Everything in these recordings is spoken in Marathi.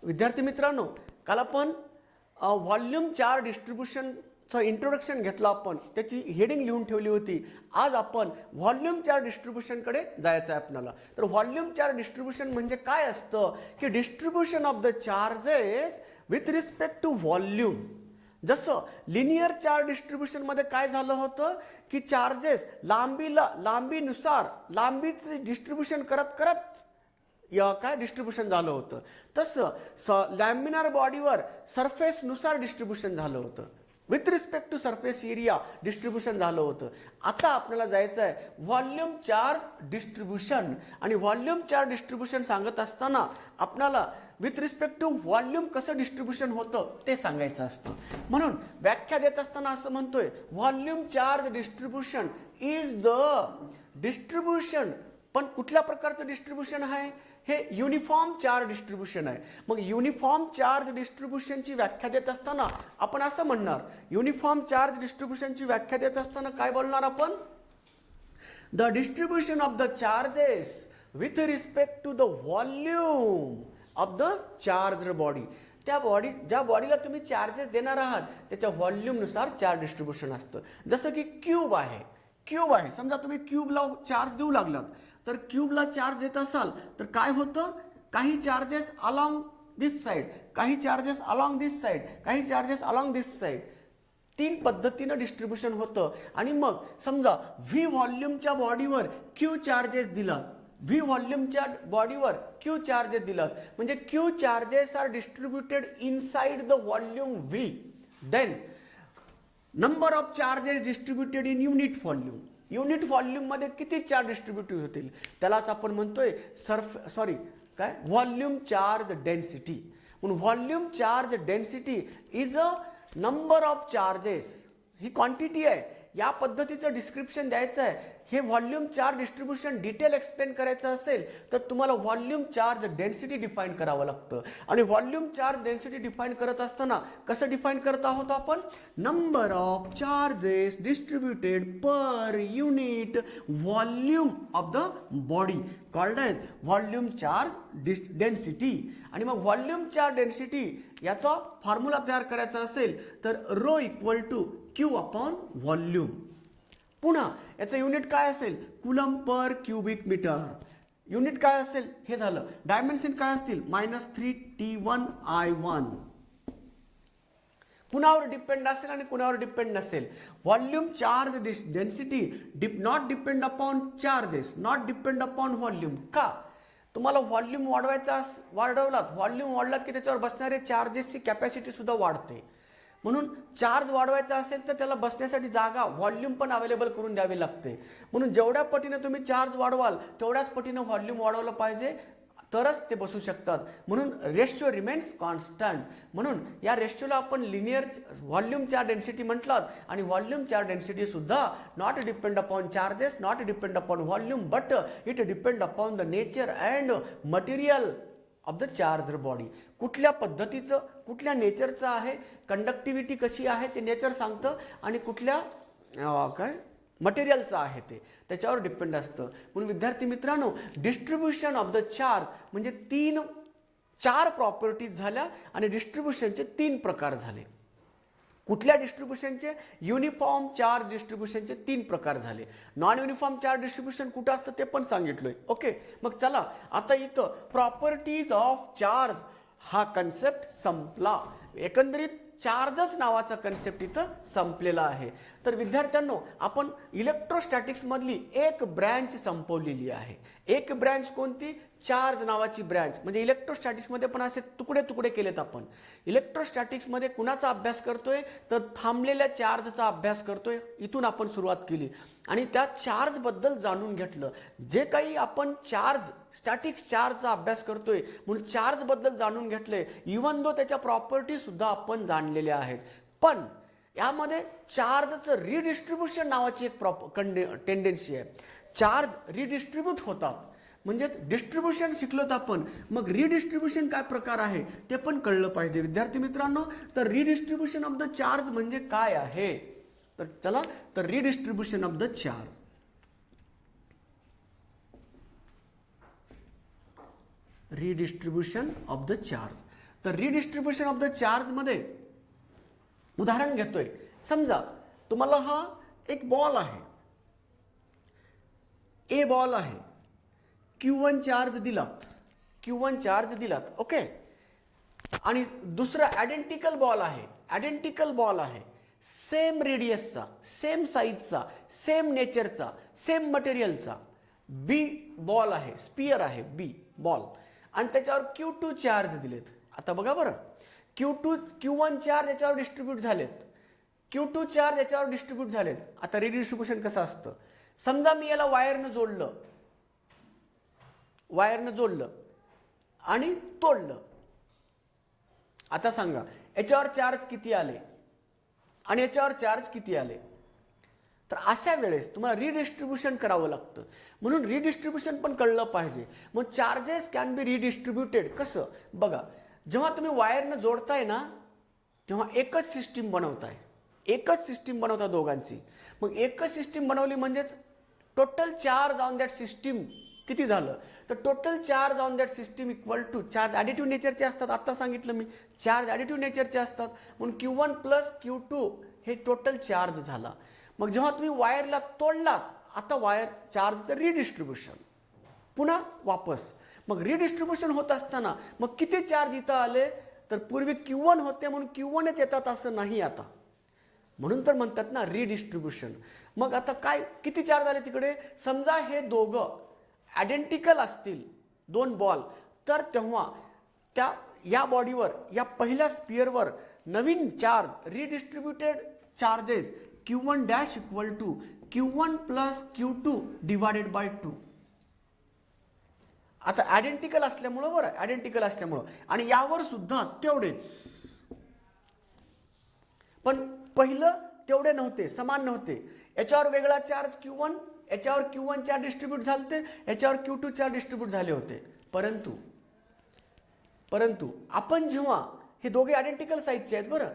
विद्यार्थी मित्रांनो, काल आपण व्हॉल्यूम चार्ज डिस्ट्रीब्युशनचं इंट्रोडक्शन घेतलं, आपण त्याची हेडिंग लिहून ठेवली होती. आज आपण व्हॉल्यूम चार्ज डिस्ट्रीब्युशनकडे जायचं आहे आपल्याला. तर व्हॉल्यूम चार्ज डिस्ट्रीब्युशन म्हणजे काय असतं की distribution of the charges with respect to volume. जसं लिनियर चार्ज डिस्ट्रीब्युशनमध्ये काय झालं होतं की चार्जेस लांबीनुसार लांबीचं डिस्ट्रीब्युशन करत करत काय डिस्ट्रीब्युशन झालं होतं. तसं लॅमिनार बॉडीवर सरफेसनुसार डिस्ट्रीब्युशन झालं होतं. With respect to surface area distribution झालं होतं. आता आपल्याला जायचं आहे व्हॉल्यूम चार्ज डिस्ट्रीब्युशन. आणि व्हॉल्यूम चार्ज डिस्ट्रीब्युशन सांगत असताना आपल्याला विथ रिस्पेक्ट टू व्हॉल्यूम कसं डिस्ट्रीब्युशन होतं ते सांगायचं असतं. म्हणून व्याख्या देत असताना असं म्हणतोय, volume charge distribution is the distribution. पण कुठल्या प्रकारचं डिस्ट्रीब्युशन आहे? हे युनिफॉर्म चार्ज डिस्ट्रीब्युशन आहे. मग युनिफॉर्म चार्ज डिस्ट्रीब्युशनची व्याख्या देत असताना आपण असं म्हणणार, युनिफॉर्म चार्ज डिस्ट्रीब्युशनची व्याख्या देत असताना काय बोलणार आपण? The distribution of the charges with respect to the volume of the charge body. ज्या बॉडीला तुम्ही चार्जेस देणार आहात त्याच्या व्हॉल्यूमनुसार चार्ज डिस्ट्रीब्युशन असतं. जसं की क्यूब आहे. समजा तुम्ही क्यूबला चार्ज देऊ लागलात, तर क्यूबला चार्ज देत असाल तर काय होतं, काही चार्जेस अलॉंग दिस साइड, काही चार्जेस अलॉंग दिस साइड, काही चार्जेस अलॉंग दिस साइड, तीन पद्धतीनं डिस्ट्रीब्युशन होतं. आणि मग समजा व्ही व्हॉल्यूमच्या बॉडीवर क्यू चार्जेस दिला, व्ही व्हॉल्यूमच्या बॉडीवर क्यू चार्जेस दिला, म्हणजे Q charges are distributed inside the volume V. Then number of charges distributed in unit volume. Unit volume मध्ये किती चार्ज डिस्ट्रीब्युट होतील त्यालाच आपण म्हणतोय व्हॉल्यूम चार्ज डेन्सिटी. म्हणून volume charge density is a number of charges. He quantity आहे. या पद्धतीचं डिस्क्रिप्शन द्यायचं आहे. हे volume charge distribution detail explain करायचं असेल तर तुम्हाला व्हॉल्यूम चार्ज डेन्सिटी डिफाईन करावं लागतं. आणि व्हॉल्यूम चार्ज डेन्सिटी डिफाईन करत असताना कसं डिफाईन करत आहोत आपण? Number of charges distributed per unit volume of the body called as volume charge density. आणि मग व्हॉल्यूम चार्ज डेन्सिटी याचा फॉर्म्युला तयार करायचा असेल तर rho equal to Q upon volume. पुन्हा याचं युनिट काय असेल? Coulomb per cubic metre. Unit काय असेल? हे झालं. डायमेन्शन काय असतील? -3T1I1. कुणावर डिपेंड असेल आणि कुणावर डिपेंड नसेल. Volume charge density not depend upon charges, not depend upon volume. का? तुम्हाला व्हॉल्यूम वाढवलात, व्हॉल्यूम वाढलात की त्याच्यावर बसणारे चार्जेसची कॅपॅसिटी सुद्धा वाढते. म्हणून चार्ज वाढवायचा असेल तर त्याला बसण्यासाठी जागा, व्हॉल्यूम पण अवेलेबल करून द्यावी लागते. म्हणून जेवढ्या पटीने तुम्ही चार्ज वाढवाल तेवढ्याच पटीने व्हॉल्यूम वाढवलं पाहिजे, तरच ते बसू शकतात. म्हणून रेशिओ रिमेन्स कॉन्स्टंट. म्हणून या रेशिओला आपण लिनियर व्हॉल्यूम चार्ज डेन्सिटी म्हटलं. आणि व्हॉल्यूम चार्ज डेन्सिटी सुद्धा not depend upon charges, not depend upon volume, but it depend upon the nature and material of the charger body. कुठल्या पद्धतीचं, कुठल्या नेचरचं आहे, कंडक्टिव्हिटी कशी आहे ते नेचर सांगतं, आणि कुठल्या मटेरियलचं आहे ते त्याच्यावर डिपेंड असतं. म्हणून विद्यार्थी मित्रांनो, डिस्ट्रीब्युशन ऑफ द चार्ज म्हणजे 4 प्रॉपर्टीज झाल्या आणि डिस्ट्रीब्युशनचे 3 प्रकार झाले. कुठल्या डिस्ट्रीब्युशनचे? युनिफॉर्म चार्ज डिस्ट्रीब्युशनचे 3 प्रकार झाले. नॉन युनिफॉर्म चार्ज डिस्ट्रीब्युशन कुठं असतं ते पण सांगितलंय. ओके, मग चला आता इथं प्रॉपर्टीज ऑफ चार्ज हा कन्सेप्ट संपला. एकंदरीत चार्जच नावाचा कन्सेप्ट इथं संपलेला आहे. तर विद्यार्थ्यांनो, आपण इलेक्ट्रोस्टॅटिक्स मधली एक ब्रँच संपवलेली आहे. एक ब्रँच कोणती? चार्ज नावाची ब्रँच. म्हणजे इलेक्ट्रोस्टॅटिक्स मध्ये पण असे तुकडे तुकडे केलेत आपण. इलेक्ट्रोस्टॅटिक्स मध्ये कुणाचा अभ्यास करतोय तर थांबलेल्या चार्जचा अभ्यास करतोय. इथून आपण सुरुवात केली आणि त्या चार्ज बद्दल जाणून घेतलं. जे काही आपण स्टॅटिक्स चार्जचा अभ्यास करतोय म्हणून चार्ज बद्दल जाणून घेतलंय. इव्हन दो त्याच्या प्रॉपर्टी सुद्धा आपण जाणलेल्या आहेत. पण यामध्ये चार्जचं रिडिस्ट्रीब्युशन नावाची एक टेंडन्सी आहे. चार्ज रिडिस्ट्रीब्यूट होतात, म्हणजेच डिस्ट्रीब्युशन शिकलोत आपण. मग रिडिस्ट्रीब्युशन काय प्रकार आहे ते पण कळलं पाहिजे विद्यार्थी मित्रांनो. तर रिडिस्ट्रीब्युशन ऑफ द चार्ज म्हणजे काय आहे? तर चला, तर redistribution of the charge. Redistribution of the charge. तर रिडिस्ट्रीब्युशन ऑफ द चार्ज मध्ये उदाहरण घेतोय. समजा तुम्हाला हा एक बॉल आहे, ए बॉल आहे, Q1 चार्ज दिलात, Q1 चार्ज दिलात, ओके. आणि दुसरा आयडेंटिकल बॉल आहे, आयडेंटिकल बॉल आहे, सेम रेडियसचा, सेम साईजचा, सेम नेचरचा, सेम मटेरियलचा बी बॉल आहे, स्पियर आहे बी बॉल, आणि त्याच्यावर Q2 चार्ज दिलेत. आता बघा बरं, Q1 चार्ज याच्यावर डिस्ट्रीब्यूट झालेत, Q2 चार्ज याच्यावर डिस्ट्रीब्यूट झालेत. आता रिडिस्ट्रीब्युशन कसं असतं? समजा मी याला वायरनं जोडलं आणि तोडलं. आता सांगा याच्यावर चार्ज किती आले आणि याच्यावर चार्ज किती आले? तर अशा वेळेस तुम्हाला रिडिस्ट्रीब्युशन करावं लागतं. म्हणून रिडिस्ट्रीब्युशन पण कळलं पाहिजे. मग चार्जेस कॅन बी रिडिस्ट्रीब्युटेड कसं? बघा, जेव्हा तुम्ही वायरनं जोडताय ना तेव्हा एकच सिस्टीम बनवताय, एकच सिस्टीम बनवता दोघांची. मग एकच सिस्टीम बनवली म्हणजेच total charge on that system किती झालं? तर total charge on that system equal to, charge additive नेचरचे असतात, आता सांगितलं मी, चार्ज ॲडिटिव्ह नेचरचे असतात. म्हणून Q1 प्लस Q2 हे टोटल चार्ज झाला. मग जेव्हा तुम्ही वायरला तोडलात, आता वायर चार्जचं रिडिस्ट्रीब्युशन पुन्हा वापस. मग रिडिस्ट्रीब्युशन होत असताना मग किती चार्ज इथं आले? तर पूर्वी Q1 होते म्हणून Q1च येतात असं नाही आता, म्हणून तर म्हणतात ना रिडिस्ट्रीब्युशन. मग आता काय, किती चार्ज आले तिकडे? समजा हे दोघं आयडेंटिकल असतील, दोन बॉल, तर तेव्हा त्या या बॉडीवर, या पहिल्या स्पियरवर नवीन charge, redistributed charges Q1 dash equal to Q1 plus Q2 divided by 2. आता आयडेंटिकल असल्यामुळं, बरं, आयडेंटिकल असल्यामुळं, आणि यावर सुद्धा तेवढेच. पण पहिलं तेवढे नव्हते, समान नव्हते. याच्यावर वेगळा चार्ज Q1, याच्यावर Q1 चार्ज डिस्ट्रीब्यूट झाले, याच्यावर Q2 चार्ज डिस्ट्रीब्यूट झाले होते. परंतु आपण जेव्हा, हे दोघे आयडेंटिकल साईजचे आहेत बरं,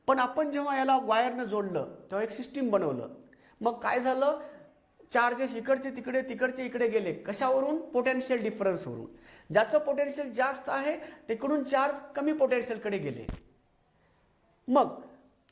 पण आपण जेव्हा याला वायरनं जोडलं तेव्हा एक सिस्टीम बनवलं. मग काय झालं? चार्जेस इकडचे तिकडे, तिकडचे इकडे गेले. कशावरून? पोटेन्शियल डिफरन्सवरून. ज्याचं पोटेन्शियल जास्त आहे तिकडून चार्ज कमी पोटेन्शियलकडे गेले. मग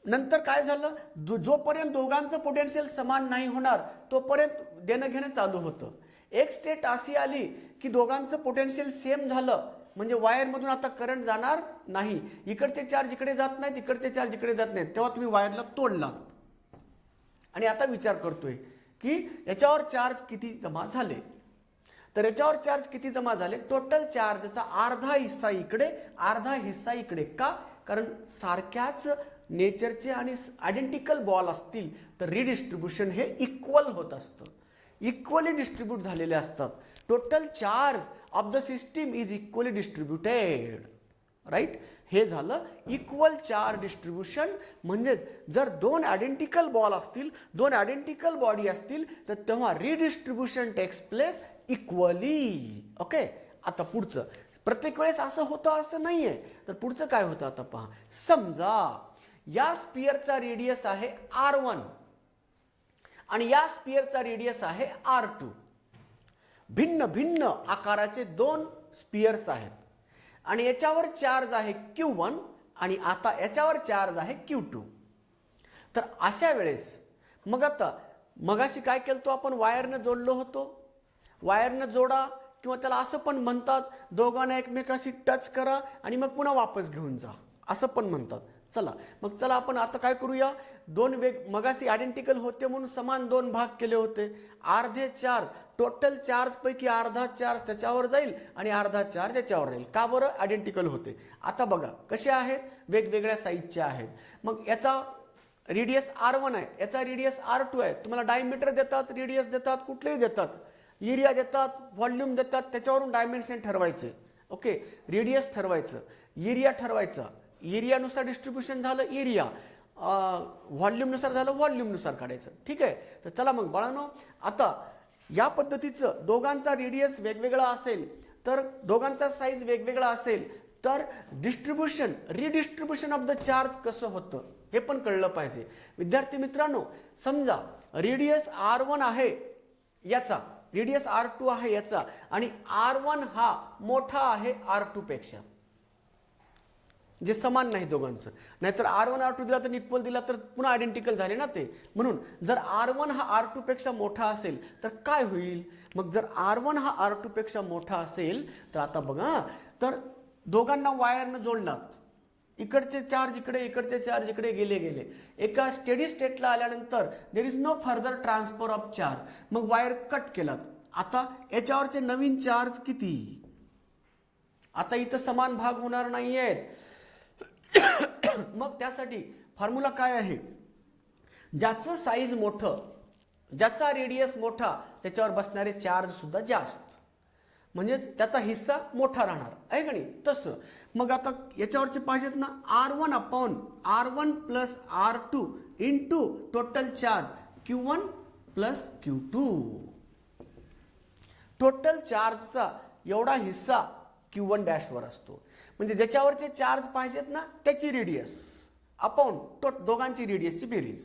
नंतर काय झालं? जोपर्यंत दोघांचं पोटेन्शियल समान नाही होणार तोपर्यंत देणं घेणं चालू होतं. एक स्टेट अशी आली की दोघांचं पोटेन्शियल सेम झालं, म्हणजे वायरमधून आता करंट जाणार नाही, इकडचे चार्ज इकडे जात नाहीत, इकडचे चार्ज इकडे जात नाहीत. तेव्हा तुम्ही वायरला तोडला आणि आता विचार करतोय की याच्यावर चार्ज किती जमा झाले. तर याच्यावर चार्ज किती जमा झाले? टोटल चार्जचा अर्धा हिस्सा इकडे, अर्धा हिस्सा इकडे. का? कारण सारख्याच नेचरचे आणि आयडेंटिकल बॉल असतील तर रिडिस्ट्रीब्युशन हे इक्वल होत असतं, इक्वली डिस्ट्रीब्यूट झालेले असतात. Total charge of the system is equally distributed, right. हे झालं इक्वल चार्ज डिस्ट्रीब्युशन. म्हणजेच जर दोन आयडेंटिकल बॉल असतील, दोन आयडेंटिकल बॉडी असतील, तर तेव्हा रिडिस्ट्रीब्युशन टेक्स प्लेस इक्वली. ओके. आता पुढचं, प्रत्येक वेळेस असं होतं असं नाहीये. तर पुढचं काय होतं आता पहा. समजा या स्पियरचा रेडियस आहे R1 आणि या स्पियरचा रेडियस आहे R2. भिन्न भिन्न आकाराचे दोन स्पियर्स आहेत आणि याच्यावर चार्ज आहे Q1 आणि आता याच्यावर चार्ज आहे Q2. तर अशा वेळेस मग आता मगाशी काय केलं आपण? वायरनं जोडलो होतो. वायरनं जोडा किंवा त्याला असं पण म्हणतात, दोघांना एकमेकाशी टच करा आणि मग पुन्हा वापस घेऊन जा, असं पण म्हणतात. चला आपण आता काय करूया? दोन मगाशी आयडेंटिकल होते म्हणून समान दोन भाग केले होते. अर्धे चार्ज, टोटल चार्ज पैकी अर्धा चार्ज त्याच्यावर जाईल आणि अर्धा चार्ज याच्यावर राहील. का बरं? आयडेंटिकल होते. आता बघा कसे आहेत, वेगवेगळ्या साईजचे आहेत. मग याचा रेडियस R1 आहे, याचा रेडियस R2 आहे. तुम्हाला डायमीटर देतात, रेडियस देतात, कुठलेही देतात, एरिया देतात, व्हॉल्यूम देतात, त्याच्यावरून डायमेन्शन ठरवायचे. ओके. रेडियस ठरवायचं, एरिया ठरवायचा, एरियानुसार डिस्ट्रीब्युशन झालं, एरिया व्हॉल्यूमनुसार झालं, व्हॉल्यूमनुसार काढायचं. ठीक आहे. तर चला मग बाळांनो, आता या पद्धतीचं दोघांचा रेडियस वेगवेगळा असेल, तर दोघांचा साईज वेगवेगळा असेल, तर डिस्ट्रीब्युशन, रिडिस्ट्रीब्युशन ऑफ द चार्ज कसं होतं हे पण कळलं पाहिजे. विद्यार्थी मित्रांनो, समजा रेडियस R1 आहे याचा, रेडियस R2 आहे याचा, आणि R1 हा मोठा आहे R2 पेक्षा. जे समान नाही दोघांचं. नाहीतर R1 R2 दिला तर इक्वल दिला तर पुन्हा आयडेंटिकल झाले ना ते. म्हणून जर R1 हा R2 पेक्षा मोठा असेल तर काय होईल? मग जर R1 हा R2 पेक्षा मोठा असेल तर आता बघा, तर दोघांना वायरनं जोडलात, इकडचे चार्ज इकडे, इकडचे चार्ज इकडे गेले. एका स्टेडी स्टेटला आल्यानंतर there is no further transfer of charge. मग वायर कट केलात. आता याच्यावरचे नवीन चार्ज किती? आता इथं समान भाग होणार नाहीयेत. मग त्यासाठी फॉर्म्युला काय आहे? ज्याचं साईज मोठं, ज्याचा रेडियस मोठा, त्याच्यावर बसणारे चार्ज सुद्धा जास्त, म्हणजे त्याचा हिस्सा मोठा राहणार आहे का नाही? तसं मग आता याच्यावरचे पाहिजेत ना, R1 upon R1 plus R2 into total charge Q1 plus Q2. Total चार्जचा एवढा हिस्सा Q1 डॅशवर असतो. म्हणजे ज्याच्यावरचे चार्ज पाहिजेत ना त्याची रेडियस अपॉन दोघांची रेडियसची बेरीज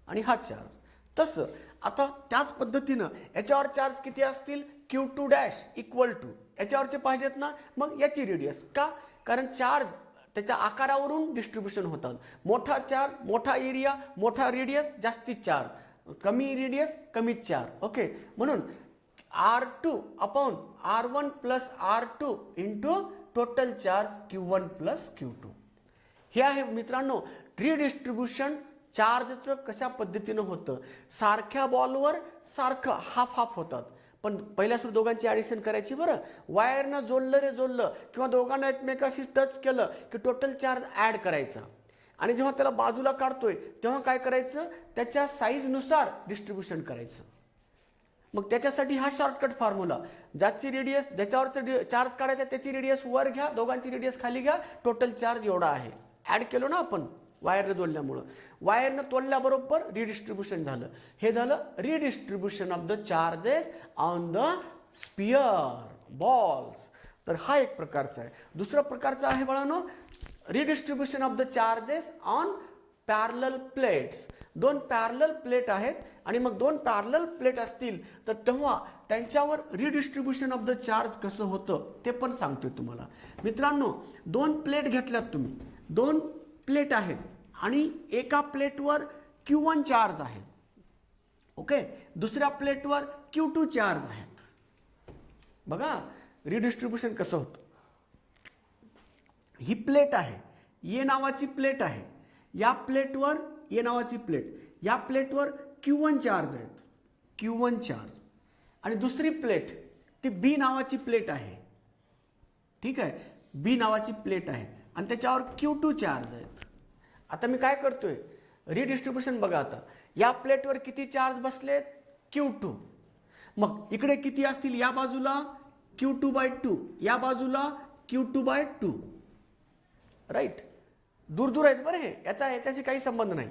आणि हा चार्ज. तसं आता त्याच पद्धतीनं याच्यावर चार्ज किती असतील? Q2 डॅश इक्वल टू याच्यावरचे पाहिजेत ना, मग याची रेडियस. का? कारण चार्ज त्याच्या आकारावरून डिस्ट्रीब्युशन होतात. मोठा चार्ज, मोठा एरिया, मोठा रेडियस, जास्तीत चार्ज, कमी रेडियस, कमी चार्ज. ओके, म्हणून R2 upon R1 plus R2 into total charge Q1 plus Q2. हे आहे मित्रांनो रिडिस्ट्रीब्युशन चार्जचं कशा पद्धतीनं होतं. सारख्या बॉलवर सारखं हाफ हाफ होतात, पण पहिल्या सुरू दोघांची ॲडिशन करायची बरं. वायरनं जोडलं किंवा दोघांना एकमेकाशी टच केलं की टोटल चार्ज ॲड करायचा. आणि जेव्हा त्याला बाजूला काढतोय तेव्हा काय करायचं? त्याच्या साईजनुसार डिस्ट्रीब्युशन करायचं. मग त्याच्यासाठी हा शॉर्टकट फॉर्म्युला, ज्याची रेडियस, ज्याच्यावरचं चार्ज काढायचा त्याची रेडियस वर घ्या, दोघांची रेडियस खाली घ्या, टोटल चार्ज एवढा आहे. ॲड केलो ना आपण वायरनं जोडल्यामुळं. वायरनं तोडल्याबरोबर रिडिस्ट्रीब्युशन झालं. हे झालं redistribution of the charges on the sphere balls. तर हा एक प्रकारचा आहे. दुसरा प्रकारचा आहे बाळांनो redistribution of the charges on parallel plates. दोन पॅरलल प्लेट आहेत आणि मग दोन पॅरलल प्लेट असतील तर तेव्हा त्यांच्यावर रिडिस्ट्रीब्युशन ऑफ द चार्ज कसं होतं ते पण सांगतोय तुम्हाला. मित्रांनो दोन प्लेट घेतल्यात तुम्ही, दोन प्लेट आहेत आणि एका प्लेटवर Q1 चार्ज आहे. ओके, दुसऱ्या प्लेटवर Q2 चार्ज आहेत. बघा रिडिस्ट्रीब्युशन कसं होतं. ही प्लेट आहे, ए नावाची प्लेट आहे. या प्लेटवर ए नावाची प्लेट, या प्लेटवर Q1 चार्ज आहेत, Q1 चार्ज. आणि दुसरी प्लेट ती बी नावाची प्लेट आहे. ठीक आहे, बी नावाची प्लेट आहे आणि त्याच्यावर Q2 चार्ज आहेत. आता मी काय करतोय? रिडिस्ट्रीब्युशन बघा. आता या प्लेटवर किती चार्ज बसलेत? Q2. मग इकडे किती असतील? या बाजूला Q2/2, या बाजूला Q2/2. राईट, दूर दूर आहेत बरं. हे याच्याशी काही संबंध नाही.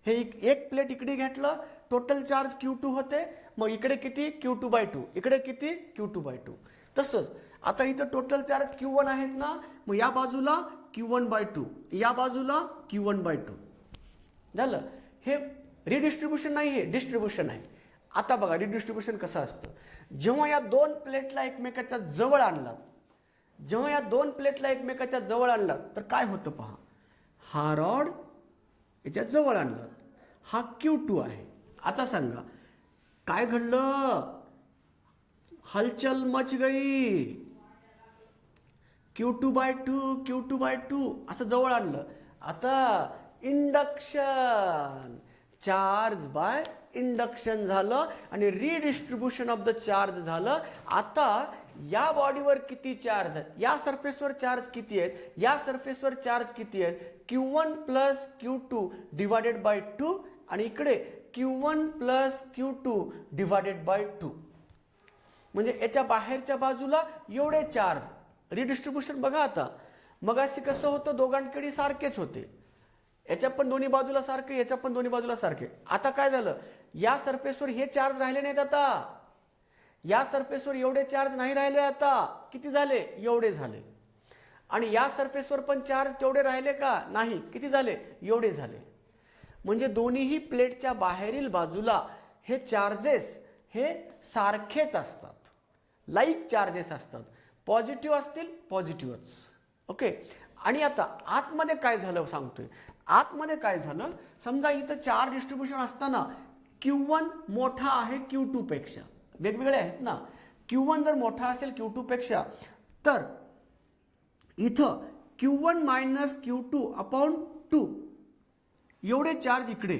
हे एक प्लेट इकडे घेतलं, टोटल चार्ज Q2 होते. मग इकडे किती? Q2/2. इकडे किती? Q2/2. तसंच आता इथं टोटल चार्ज Q1 आहेत ना, मग या बाजूला Q1/2, या बाजूला Q1/2. झालं. हे रिडिस्ट्रीब्युशन नाही, हे डिस्ट्रीब्युशन आहे. आता बघा रिडिस्ट्रीब्युशन कसं असतं. जेव्हा या दोन प्लेटला एकमेकाच्या जवळ आणलात, जेव्हा या दोन प्लेटला एकमेकाच्या जवळ आणलात तर काय होतं पहा. हा रॉड याच्या जवळ आणलात, हा Q2 आहे. आता सांगा काय घडलं? हलचल मच गई. Q2/2 Q2/2 असं जवळ आणलं. आता इंडक्शन, चार्ज बाय इंडक्शन झालं आणि रिडिस्ट्रीब्युशन ऑफ द चार्ज झालं. आता या बॉडीवर किती चार्ज आहेत? या सरफेसवर चार्ज किती आहेत? या सरफेसवर चार्ज किती आहेत? Q1 plus Q2 divided by 2 आणि इकडे Q1 plus Q2 divided by 2. म्हणजे याच्या बाहेरच्या बाजूला एवढे चार्ज. रिडिस्ट्रीब्युशन बघा. आता मगाशी कसं होतं? दोघांकडे सारखेच होते. याच्या पण दोन्ही बाजूला सारखे, याच्या पण दोन्ही बाजूला सारखे. आता काय झालं? या सरफेसवर हे चार्ज राहिले नाहीत. आता या सरफेसवर एवढे चार्ज नाही राहिले. आता किती झाले? एवढे झाले. आणि या सरफेसवर पण चार्ज तेवढे राहिले का? नाही. किती झाले? एवढे झाले. म्हणजे दोन्हीही प्लेटच्या बाहेरील बाजूला हे चार्जेस हे सारखेच असतात, लाईक चार्जेस असतात. पॉझिटिव्ह असतील पॉझिटिव्हच. ओके, आणि आता आतमध्ये काय झालं सांगतोय. आतमध्ये काय झालं, समजा इथं चार्ज डिस्ट्रीब्युशन असताना Q1 मोठा आहे Q2 पेक्षा, वेगवेगळे आहेत ना. Q1 जर मोठा असेल Q2 पेक्षा, तर इथं Q1 मायनस Q2 अपॉन 2 एवढे चार्ज इकडे,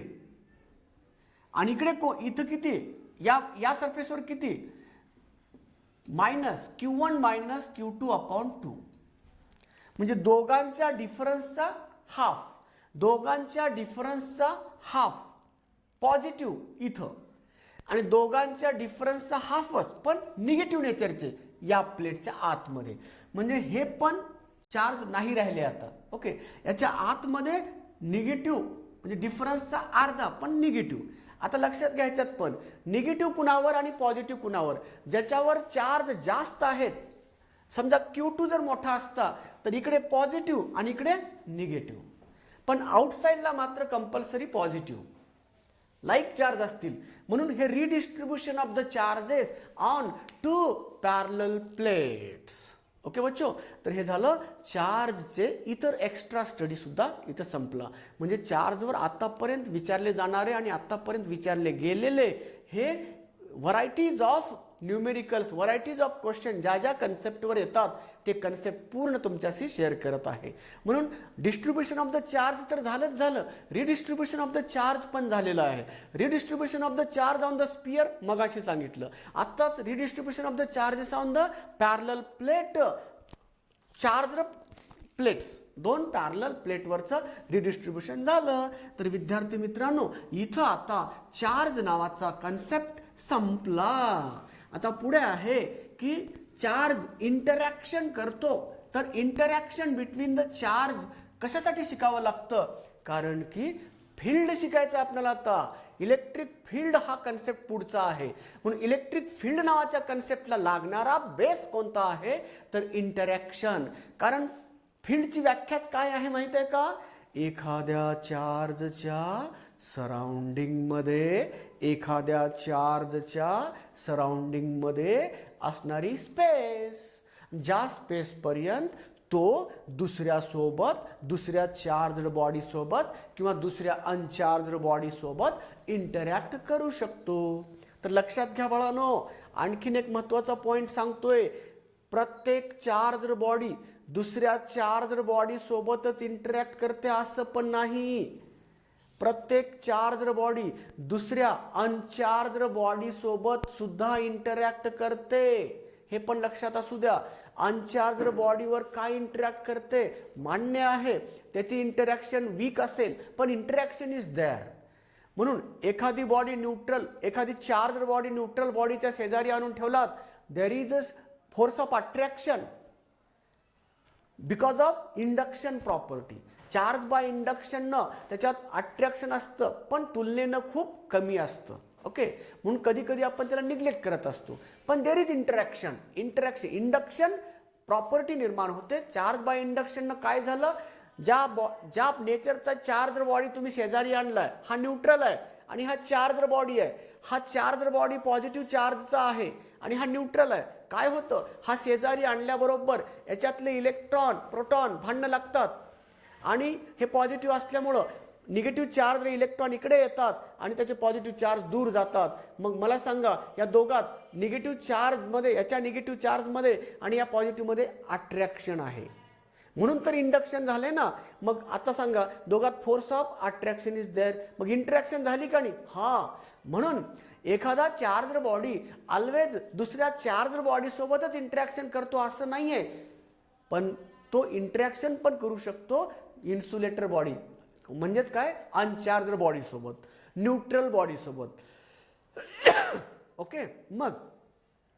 आणि इकडे इथं किती, या सरफेसवर किती, minus Q1 minus Q2 upon 2. म्हणजे दोघांच्या डिफरन्सचा हाफ, दोघांच्या डिफरन्सचा हाफ पॉझिटिव्ह इथं, आणि दोघांच्या डिफरन्सचा हाफच पण निगेटिव्ह नेचरचे या प्लेटच्या आतमध्ये. म्हणजे हे पण चार्ज नाही राहिले आता. ओके, याच्या आतमध्ये निगेटिव्ह म्हणजे डिफरन्सचा अर्धा पण निगेटिव्ह. आता लक्षात घ्यायच्यात पण निगेटिव्ह कुणावर आणि पॉझिटिव्ह कुणावर, ज्याच्यावर चार्ज जास्त आहेत. समजा Q2 जर मोठा असता तर इकडे पॉझिटिव्ह आणि इकडे निगेटिव्ह, पण आउटसाइडला मात्र कंपल्सरी पॉझिटिव्ह लाईक चार्ज असतील. म्हणून हे redistribution of the charges on 2 parallel plates. Okay बच्चो, तर हे झालं चार्जचे इतर एक्स्ट्रा स्टडी सुद्धा इथं संपला. म्हणजे चार्जवर आतापर्यंत विचारले जाणारे आणि आतापर्यंत विचारले गेलेले हे varieties of numericals, varieties of question ज्या ज्या कन्सेप्टवर येतात ते कन्सेप्ट पूर्ण तुमच्याशी शेअर करत आहे. म्हणून डिस्ट्रीब्युशन ऑफ द चार्ज तर झालंच झालं, रिडिस्ट्रीब्युशन ऑफ द चार्ज पण झालेलं आहे. Redistribution of the charge on the sphere मगाशी सांगितलं, आत्ताच redistribution of the charges on the parallel plate, charge plates, 2 parallel प्लेटवरचं रिडिस्ट्रीब्युशन झालं. तर विद्यार्थी मित्रांनो, इथं आता चार्ज नावाचा कन्सेप्ट संपला. आता पुढे आहे की चार्ज इंटरॅक्शन करतो, तर इंटरॅक्शन बिटवीन द चार्ज कशासाठी शिकावं लागतं, कारण की फील्ड शिकायचं आपल्याला. आता इलेक्ट्रिक फील्ड हा कन्सेप्ट पुढचा आहे. म्हणून इलेक्ट्रिक फील्ड नावाच्या कन्सेप्टला लागणारा बेस कोणता आहे, तर इंटरॅक्शन. कारण फील्डची व्याख्याच काय आहे माहित आहे का, एखाद्या चार्जच्या सराउंडिंगमध्ये, एखाद्या चार्जच्या सराउंडिंगमध्ये असणारी स्पेस, ज्या स्पेसपर्यंत तो दुसऱ्या सोबत, दुसऱ्या चार्जड बॉडी सोबत किंवा दुसऱ्या अनचार्जड बॉडी सोबत इंटरॅक्ट करू शकतो. तर लक्षात घ्या बाळांनो, आणखीन एक महत्त्वाचा पॉइंट सांगतोय. प्रत्येक चार्जड बॉडी दुसऱ्या चार्जड बॉडी सोबतच इंटरॅक्ट करते असं पण नाही. प्रत्येक चार्जड बॉडी दुसऱ्या अनचार्जड बॉडी सोबत सुद्धा इंटरॅक्ट करते, हे पण लक्षात असू द्या. अनचार्जड बॉडीवर काय इंटरॅक्ट करते मान्य आहे, त्याची इंटरॅक्शन वीक असेल पण इंटरॅक्शन इज देअर. म्हणून एखादी बॉडी न्यूट्रल, एखादी चार्जड बॉडी न्यूट्रल बॉडीच्या शेजारी आणून ठेवलात, there is a force of attraction because of induction property. Charge by induction न त्याच्यात अट्रॅक्शन असतं पण तुलनेनं खूप कमी असतं. ओके, म्हणून कधी कधी आपण त्याला निग्लेक्ट करत असतो, पण there is interaction. Induction property निर्माण होते. चार्ज बाय इंडक्शन काय झालं, ज्या नेचरचा चार्जर बॉडी तुम्ही शेजारी आणलाय हा न्यूट्रल आहे आणि हा चार्जर बॉडी आहे, हा चार्जर बॉडी पॉझिटिव्ह चार्जचा आहे आणि हा न्यूट्रल आहे. काय होतं, हा शेजारी आणल्याबरोबर याच्यातले इलेक्ट्रॉन प्रोटॉन भांडणं लागतात आणि हे पॉझिटिव्ह असल्यामुळं निगेटिव्ह चार्ज इलेक्ट्रॉन इकडे येतात आणि त्याचे पॉझिटिव्ह चार्ज दूर जातात. मग मला सांगा, या दोघात निगेटिव्ह चार्जमध्ये, याच्या निगेटिव्ह चार्जमध्ये आणि या पॉझिटिव्हमध्ये अट्रॅक्शन आहे, म्हणून तर इंडक्शन झाले ना. मग आता सांगा, दोघात force of attraction is there, मग इंटरॅक्शन झाली का नाही. हा, म्हणून एखादा चार्जर बॉडी ऑलवेज दुसऱ्या चार्जर बॉडी सोबतच इंटरॅक्शन करतो असं नाहीये, पण तो इंटरॅक्शन पण करू शकतो इन्सुलेटर बॉडी म्हणजेच काय, अनचार्जड बॉडी सोबत, न्यूट्रल बॉडी सोबत. ओके, मग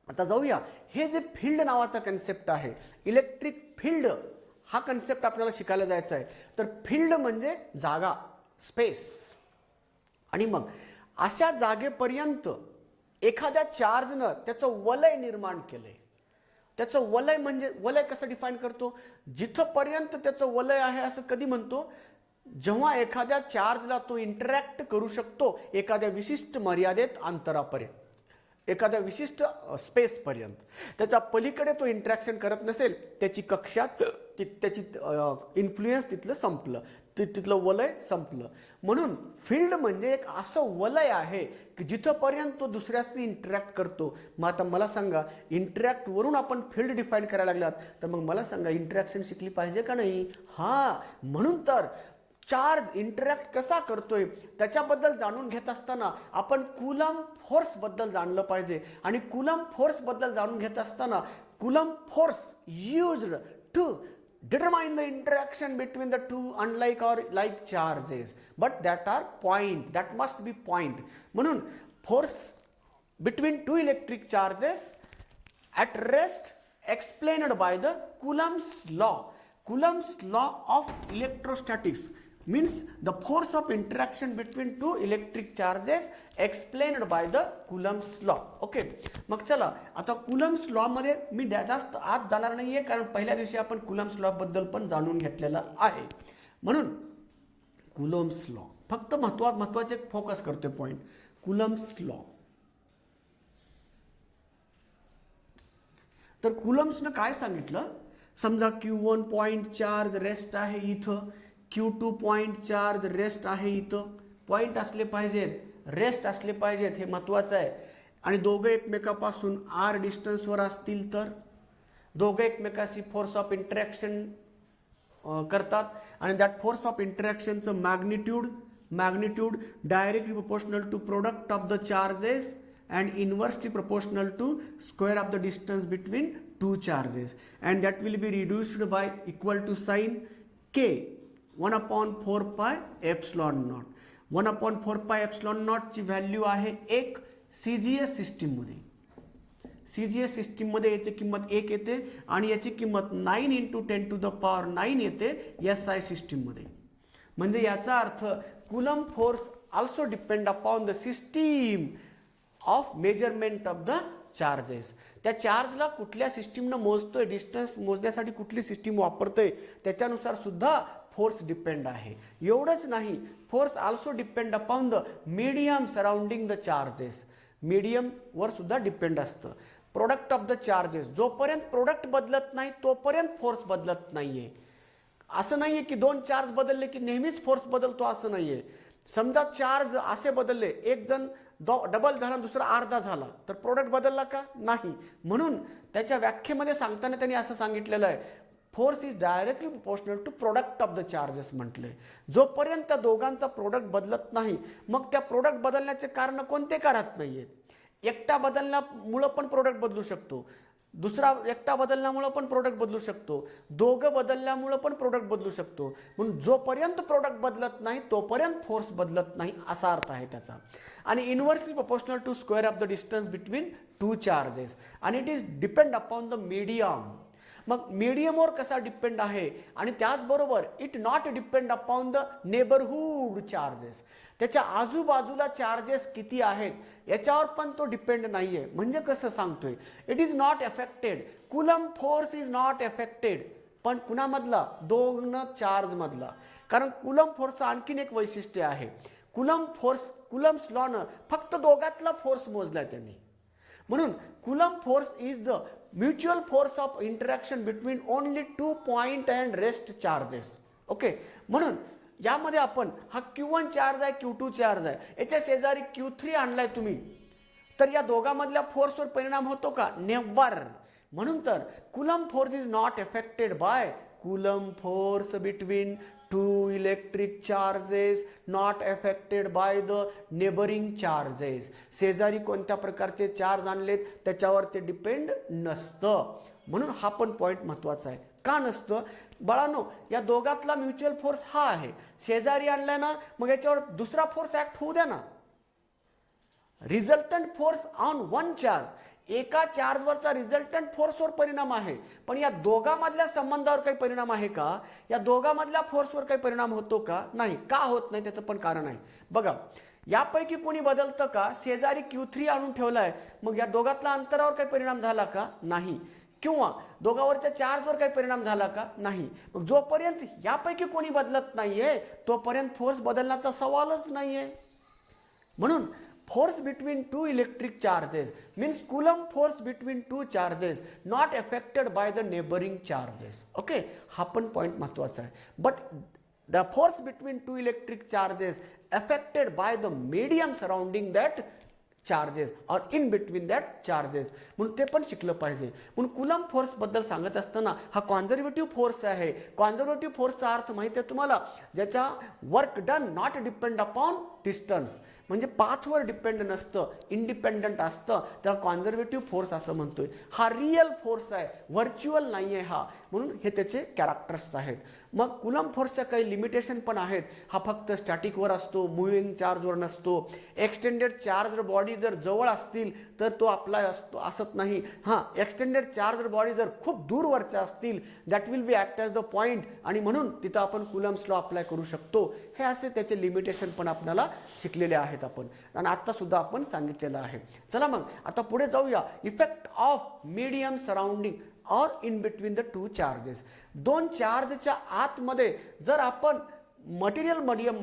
आता जाऊया, हे जे फील्ड नावाचा कन्सेप्ट आहे, इलेक्ट्रिक फील्ड हा कन्सेप्ट आपल्याला शिकायला जायचा आहे. तर फील्ड म्हणजे जागा, स्पेस. आणि मग अशा जागेपर्यंत एखाद्या चार्जनं त्याचं वलय निर्माण केलंय. त्याचं वलय म्हणजे, वलय कसं डिफाईन करतो, जिथपर्यंत त्याचं वलय आहे असं कधी म्हणतो, जेव्हा एखाद्या चार्जला तो इंटरॅक्ट करू शकतो एखाद्या विशिष्ट मर्यादेत अंतरापर्यंत. एखाद्या विशिष्ट स्पेसपर्यंत. त्याच्या पलीकडे तो इंटरॅक्शन करत नसेल, त्याची कक्षात त्याची इन्फ्लुएन्स तिथलं संपलं, तिथलं वलय संपलं. म्हणून फील्ड म्हणजे एक असं वलय आहे की जिथंपर्यंत तो दुसऱ्याशी इंटरॅक्ट करतो. मग आता मला सांगा, इंटरॅक्टवरून आपण फील्ड डिफाईन करायला लागलात तर मग मला सांगा इंटरॅक्शन शिकली पाहिजे का नाही? हां, म्हणून तर चार्ज इंटरॅक्ट कसा करतोय त्याच्याबद्दल जाणून घेत असताना आपण कुलम फोर्सबद्दल जाणलं पाहिजे. आणि कुलम फोर्सबद्दल जाणून घेत असताना coulomb force used to determine the interaction between the two unlike or like charges, but that are point, that must be point. म्हणून force between two electric charges at rest explained by the Coulomb's law. Coulomb's law of electrostatics means the force of interaction between two electric charges explained by the Coulomb's law. Okay, मग चला आता कुलम्स लॉ मध्ये मी जास्त आत जाणार नाहीये, कारण पहिल्या दिवशी आपण कुलम्स लॉ बद्दल पण जाणून घेतलेलं आहे. म्हणून कुलम्स लॉ फक्त महत्वाचे फोकस करतोय पॉइंट. कुलम्स लॉ, तर कुलम्सनं काय सांगितलं, समजा Q1 पॉइंट चार्ज रेस्ट आहे इथं, Q2 पॉइंट चार्ज रेस्ट आहे इथं. पॉइंट असले पाहिजेत, रेस्ट असले पाहिजेत, हे महत्वाचं आहे. आणि दोघं एकमेकापासून R डिस्टन्सवर असतील तर दोघं एकमेकाशी फोर्स ऑफ इंटरॅक्शन करतात. आणि दॅट फोर्स ऑफ इंटरॅक्शनचं magnitude directly proportional to product of the charges and inversely proportional to square of the distance between two charges, and that will be reduced by equal to sign k 1/4 pi epsilon naught. 1/4 pi epsilon naught ची व्हॅल्यू आहे एक CGS सिस्टीम मध्ये. CGS सिस्टीम मध्ये याची किंमत 1 येते आणि याची किंमत 9 × 10⁹ येते SI सिस्टीम मध्ये. म्हणजे याचा अर्थ coulomb force also depend upon the system of measurement of the charges. त्या चार्जला कुठल्या सिस्टीमनं मोजतोय, डिस्टन्स मोजण्यासाठी कुठली सिस्टीम वापरतोय त्याच्यानुसार सुद्धा फोर्स डिपेंड आहे. एवढंच नाही, force also depend upon the medium surrounding the charges. मीडियमवर सुद्धा डिपेंड असतं. प्रोडक्ट ऑफ द चार्जेस, जोपर्यंत प्रोडक्ट बदलत नाही तोपर्यंत फोर्स बदलत नाहीये. असं नाहीये की दोन चार्ज बदलले की नेहमीच फोर्स बदलतो, असं नाहीये. समजा चार्ज असे बदलले, एक जण डबल झाला दुसरा अर्धा झाला, तर प्रोडक्ट बदलला का? नाही. म्हणून त्याच्या व्याख्येमध्ये सांगताना त्यांनी असं सांगितलेलं आहे, force is directly proportional to product of the charges म्हटलंय. जोपर्यंत त्या दोघांचा प्रोडक्ट बदलत नाही, मग त्या प्रोडक्ट बदलण्याचे कारण कोणते का राहत नाहीये. एकटा बदलण्यामुळं पण प्रोडक्ट बदलू शकतो, दुसरा एकटा बदलण्यामुळं पण प्रोडक्ट बदलू शकतो, दोघं बदलल्यामुळं पण प्रोडक्ट बदलू शकतो. म्हणून जोपर्यंत प्रोडक्ट बदलत नाही तोपर्यंत फोर्स बदलत नाही, असा अर्थ आहे त्याचा. आणि inversely proportional to square of the distance between two charges, आणि it is depend upon the medium. मग मीडियमवर कसा डिपेंड आहे, आणि त्याचबरोबर it not depend upon the neighbourhood charges. त्याच्या आजूबाजूला चार्जेस किती आहेत याच्यावर पण तो डिपेंड नाहीये. म्हणजे कसं सांगतोय, it is not affected, coulomb force is not affected. पण कुणामधला? दोन चार्ज मधला. कारण कुलम फोर्सचं आणखीन एक वैशिष्ट्य आहे, कुलम्स लॉनं फक्त दोघातला फोर्स मोजलाय त्यांनी. म्हणून coulomb force is the mutual force of interaction between only two point and rest charges. Okay, म्हणून यामध्ये आपण हा Q1 चार्ज आहे, Q2 चार्ज आहे, याच्या शेजारी Q3 आणलाय तुम्ही, तर या दोघांमधल्या फोर्सवर परिणाम होतो का? नेव्हर. म्हणून तर coulomb force is not affected by coulomb force between two electric charges, not affected by the neighbouring charges. शेजारी कोणत्या प्रकारचे चार्ज आणलेत त्याच्यावर ते डिपेंड नसतं. म्हणून हा पण पॉइंट महत्वाचा आहे. का नसतं बाळांनो? या दोघातला म्युच्युअल फोर्स हा आहे. शेजारी आणलाय ना, मग याच्यावर दुसरा फोर्स ऍक्ट होऊ द्या ना. Resultant force on one charge, एका चार्जवरचा रिझल्टंट फोर्सवर परिणाम आहे, पण या दोघांमधल्या संबंधावर काही परिणाम आहे का? या दोघांमधल्या फोर्सवर काही परिणाम होतो का? नाही. का होत नाही त्याचं पण कारण आहे. बघा, यापैकी कोणी बदलतं का? शेजारी Q3 आणून ठेवलाय, मग या दोघातल्या अंतरावर काही परिणाम झाला का? नाही. किंवा दोघांवरच्या चार्जवर काही परिणाम झाला का? नाही. मग जोपर्यंत यापैकी कोणी बदलत नाहीये तोपर्यंत फोर्स बदलण्याचा सवालच नाहीये. म्हणून force between two electric charges means Coulomb force between two charges not affected by the neighboring charges. Okay, हा पण पॉइंट महत्वाचा आहे. But the force between two electric charges affected by the medium surrounding that charges और इन बिटवीन दॅट चार्जेस म्हणून ते पण शिकलं पाहिजे. म्हणून कुलम फोर्स बद्दल सांगत असताना हा कॉन्झर्वेटिव्ह फोर्स आहे. कॉन्झर्वेटिव्ह फोर्सचा अर्थ माहिती आहे तुम्हाला, ज्याचा work done not depend upon distance, म्हणजे पाथवर डिपेंड नसतं, इंडिपेंडंट असतं, त्याला कॉन्झर्वेटिव्ह फोर्स असं म्हणतोय. हा रिअल फोर्स आहे, व्हर्च्युअल नाही आहे हा, म्हणून हे त्याचे कॅरेक्टर्स आहेत. मग कुलम फोर्सच्या काही लिमिटेशन पण आहेत. हा फक्त स्टॅटिकवर असतो, मुव्हिंग चार्जवर नसतो. एक्सटेंडेड चार्ज बॉडी जर जवळ असतील तर तो अप्लाय असतो असत नाही. हां, एक्सटेंडेड चार्ज बॉडी जर खूप दूरवरच्या असतील that will be act as the point, आणि म्हणून तिथं आपण कुलम्स लॉ अप्लाय करू शकतो. हे असे त्याचे लिमिटेशन पण आपल्याला शिकलेले आहेत आपण, आणि आत्ता सुद्धा आपण सांगितलेलं आहे. चला मग आता पुढे जाऊया. इफेक्ट ऑफ मीडियम सराउंडिंग और in between the two charges. दोन चार्जच्या आतमध्ये जर आपण मटेरियल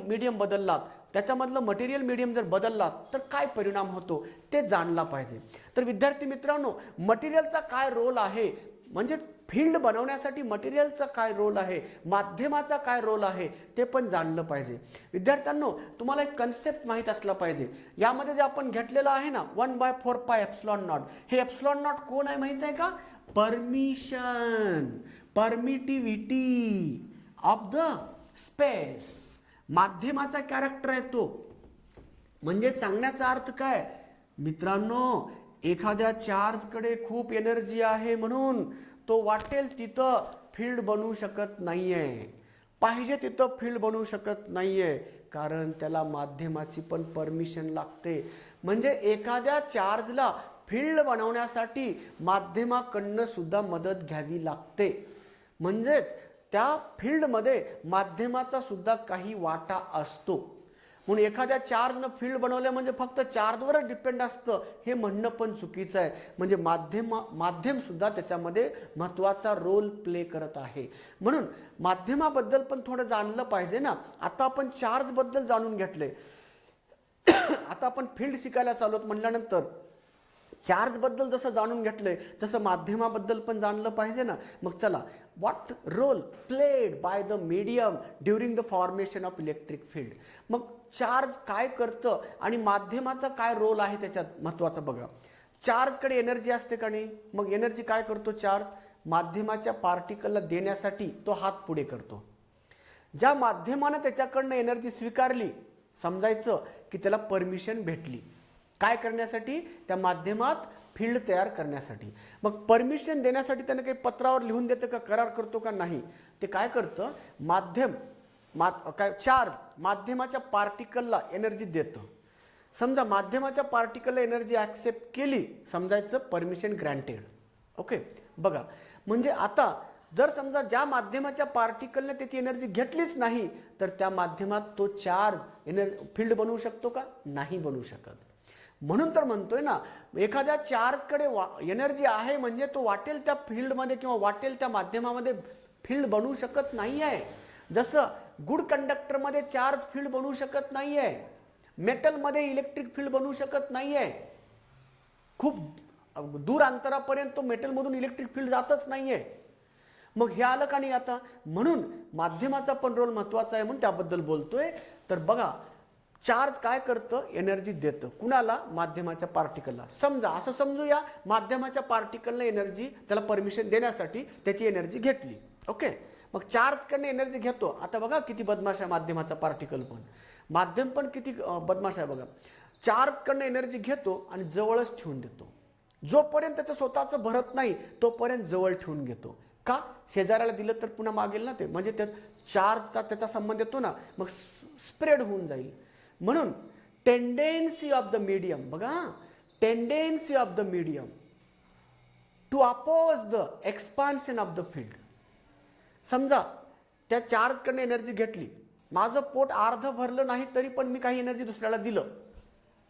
मीडियम बदललात, त्याच्यामधलं मटेरियल मीडियम जर बदललात तर काय परिणाम होतो ते जाणला पाहिजे. तर विद्यार्थी मित्रांनो, मटेरियलचा काय रोल आहे, म्हणजे फील्ड बनवण्यासाठी मटेरियलचा काय रोल आहे, माध्यमाचा काय रोल आहे ते पण जाणलं पाहिजे. विद्यार्थ्यांनो, तुम्हाला एक कन्सेप्ट माहीत असला पाहिजे. यामध्ये जे आपण घेतलेलं आहे ना 1/4 एप्सिलॉन नॉट, हे एप्सिलॉन नॉट कोण आहे माहीत आहे का? Permission, permittivity of the space, माध्यमाचा कॅरेक्टर आहे तो. म्हणजे सांगण्याचा अर्थ काय मित्रांनो, एखाद्या चार्जकडे खूप एनर्जी आहे म्हणून तो वाटेल तिथं फील्ड बनवू शकत नाहीये, पाहिजे तिथं फील्ड बनवू शकत नाहीये, कारण त्याला माध्यमाची पण परमिशन लागते. म्हणजे एखाद्या चार्जला फील्ड बनवण्यासाठी माध्यमाकडनं सुद्धा मदत घ्यावी लागते. म्हणजेच त्या फील्डमध्ये माध्यमाचा सुद्धा काही वाटा असतो. म्हणून एखाद्या चार्जनं फील्ड बनवलं म्हणजे फक्त चार्जवरच डिपेंड असतं हे म्हणणं पण चुकीचं आहे. म्हणजे माध्यम सुद्धा त्याच्यामध्ये महत्त्वाचा रोल प्ले करत आहे. म्हणून माध्यमाबद्दल पण थोडं जाणलं पाहिजे ना. आता आपण चार्जबद्दल जाणून घेतले, आता आपण फील्ड शिकायला चालू म्हटल्यानंतर चार्जबद्दल जसं जाणून घेतलंय तसं माध्यमाबद्दल पण जाणलं पाहिजे ना. मग चला, what role played by the medium during the formation of electric field. मग चार्ज काय करतं आणि माध्यमाचा काय रोल आहे त्याच्यात महत्त्वाचं बघा. चार्जकडे एनर्जी असते का नाही, मग एनर्जी काय करतो चार्ज, माध्यमाच्या पार्टिकलला देण्यासाठी तो हात पुढे करतो. ज्या माध्यमानं त्याच्याकडनं एनर्जी स्वीकारली, समजायचं की त्याला परमिशन भेटली काय करण्यासाठी, त्या माध्यमात फील्ड तयार करण्यासाठी. मग परमिशन देण्यासाठी त्याने काही पत्रावर लिहून देतं का, करार करतो का, नाही. ते काय करतं, चार्ज माध्यमाच्या पार्टिकलला एनर्जी देतं. समजा माध्यमाच्या पार्टिकलला एनर्जी ॲक्सेप्ट केली, समजायचं परमिशन ग्रँटेड. ओके, बघा म्हणजे आता जर समजा ज्या माध्यमाच्या पार्टिकलने त्याची एनर्जी घेतलीच नाही तर त्या माध्यमात तो चार्ज फील्ड बनवू शकतो का, नाही बनवू शकत. म्हणून तर म्हणतोय ना, एखाद्या चार्जकडे एनर्जी आहे म्हणजे तो वाटेल त्या फील्डमध्ये किंवा वाटेल त्या माध्यमामध्ये फील्ड बनवू शकत नाही आहे. जसं गुड कंडक्टरमध्ये चार्ज फील्ड बनवू शकत नाही आहे, मेटलमध्ये इलेक्ट्रिक फील्ड बनवू शकत नाही आहे. खूप दूर अंतरापर्यंत तो मेटलमधून इलेक्ट्रिक फील्ड जातच नाही आहे. मग हे आलं का नाही आता. म्हणून माध्यमाचा पण रोल महत्त्वाचा आहे म्हणून त्याबद्दल बोलतोय. तर बघा, चार्ज काय करतं, एनर्जी देतं कुणाला, माध्यमाच्या पार्टिकलला. समजा असं समजूया, माध्यमाच्या पार्टिकलने एनर्जी त्याला परमिशन देण्यासाठी त्याची एनर्जी घेतली. ओके, मग चार्जकडनं एनर्जी घेतो. आता बघा किती बदमाश आहे माध्यमाचा पार्टिकल पण, माध्यम पण किती बदमाश आहे बघा. चार्जकडनं एनर्जी घेतो आणि जवळच ठेवून देतो. जोपर्यंत त्याचं स्वतःचं भरत नाही तोपर्यंत जवळ ठेवून घेतो. का, शेजाऱ्याला दिलं तर पुन्हा मागेल ना ते, म्हणजे त्या चार्जचा त्याचा संबंध येतो ना, मग स्प्रेड होऊन जाईल. म्हणून टेंडेन्सी ऑफ द मीडियम, बघा tendency of the medium to oppose the expansion of the field. समजा त्या चार्जकडनं एनर्जी घेतली, माझं पोट अर्ध भरलं नाही तरी पण मी काही एनर्जी दुसऱ्याला दिलं,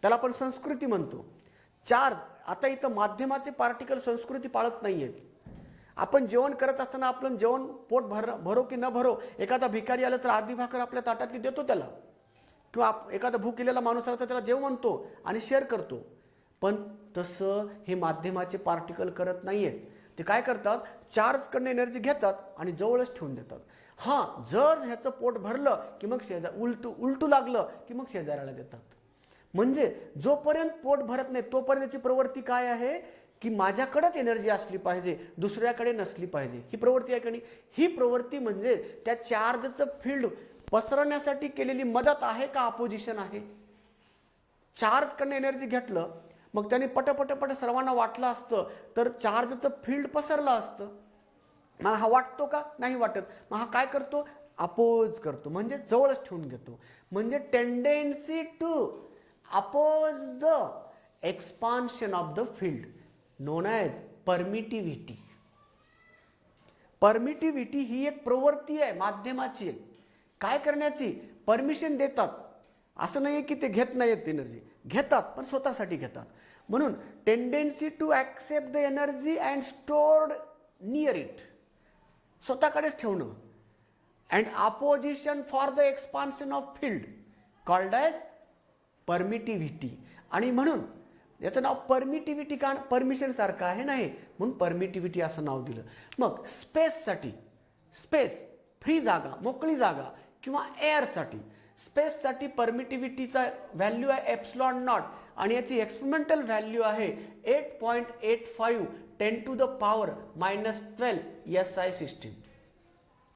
त्याला आपण संस्कृती म्हणतो. चार्ज, आता इथं माध्यमाचे पार्टिकल संस्कृती पाळत नाही आहेत. आपण जेवण करत असताना आपलं जेवण पोट भरो की न भरो, एखादा भिकारी आला तर अर्धी भाकर आपल्या ताटातली देतो त्याला, किंवा एखादा भूक गेलेला माणूस आला तर त्याला जेव म्हणतो आणि शेअर करतो. पण तसं हे माध्यमाचे पार्टिकल करत नाही आहेत. ते काय करतात, चार्जकडनं एनर्जी घेतात आणि जवळच ठेवून देतात. हां, जर ह्याचं पोट भरलं की मग उलटू लागलं की मग शेजाऱ्याला देतात. म्हणजे जोपर्यंत पोट भरत नाही तोपर्यंत त्याची प्रवृत्ती काय आहे की माझ्याकडेच एनर्जी असली पाहिजे, दुसऱ्याकडे नसली पाहिजे. ही प्रवृत्ती आहे का नाही? ही प्रवृत्ती म्हणजे त्या चार्जचं फील्ड पसरण्यासाठी केलेली मदत आहे का अपोजिशन आहे? चार्जकडनं एनर्जी घेतलं मग त्याने पटपट सर्वांना वाटलं असतं तर चार्जचं फील्ड पसरलं असतं. मग हा वाटतो का? नाही वाटत. मग हा काय करतो? अपोज करतो, म्हणजे जवळच ठेवून घेतो. म्हणजे tendency to oppose the expansion of the field known as permittivity. Permittivity ही एक प्रवृत्ती आहे माध्यमाची. काय करण्याची? परमिशन देतात. असं नाही की ते घेत नाहीत एनर्जी, घेतात पण स्वतःसाठी घेतात. म्हणून tendency to accept the energy and stored near it, स्वतःकडेच ठेवणं. And opposition for the expansion of field called as permittivity. आणि म्हणून याचं नाव परमिटिव्हिटी का? परमिशन सारखं आहे नाही म्हणून परमिटिव्हिटी असं नाव दिलं. मग स्पेससाठी, स्पेस फ्री जागा, मोकळी जागा किंवा एअरसाठी, स्पेससाठी परमिटिव्हिटीचा व्हॅल्यू आहे एप्सिलॉन नॉट आणि याची एक्सपेरिमेंटल व्हॅल्यू आहे 8.85 10⁻⁻12 SI सिस्टीम.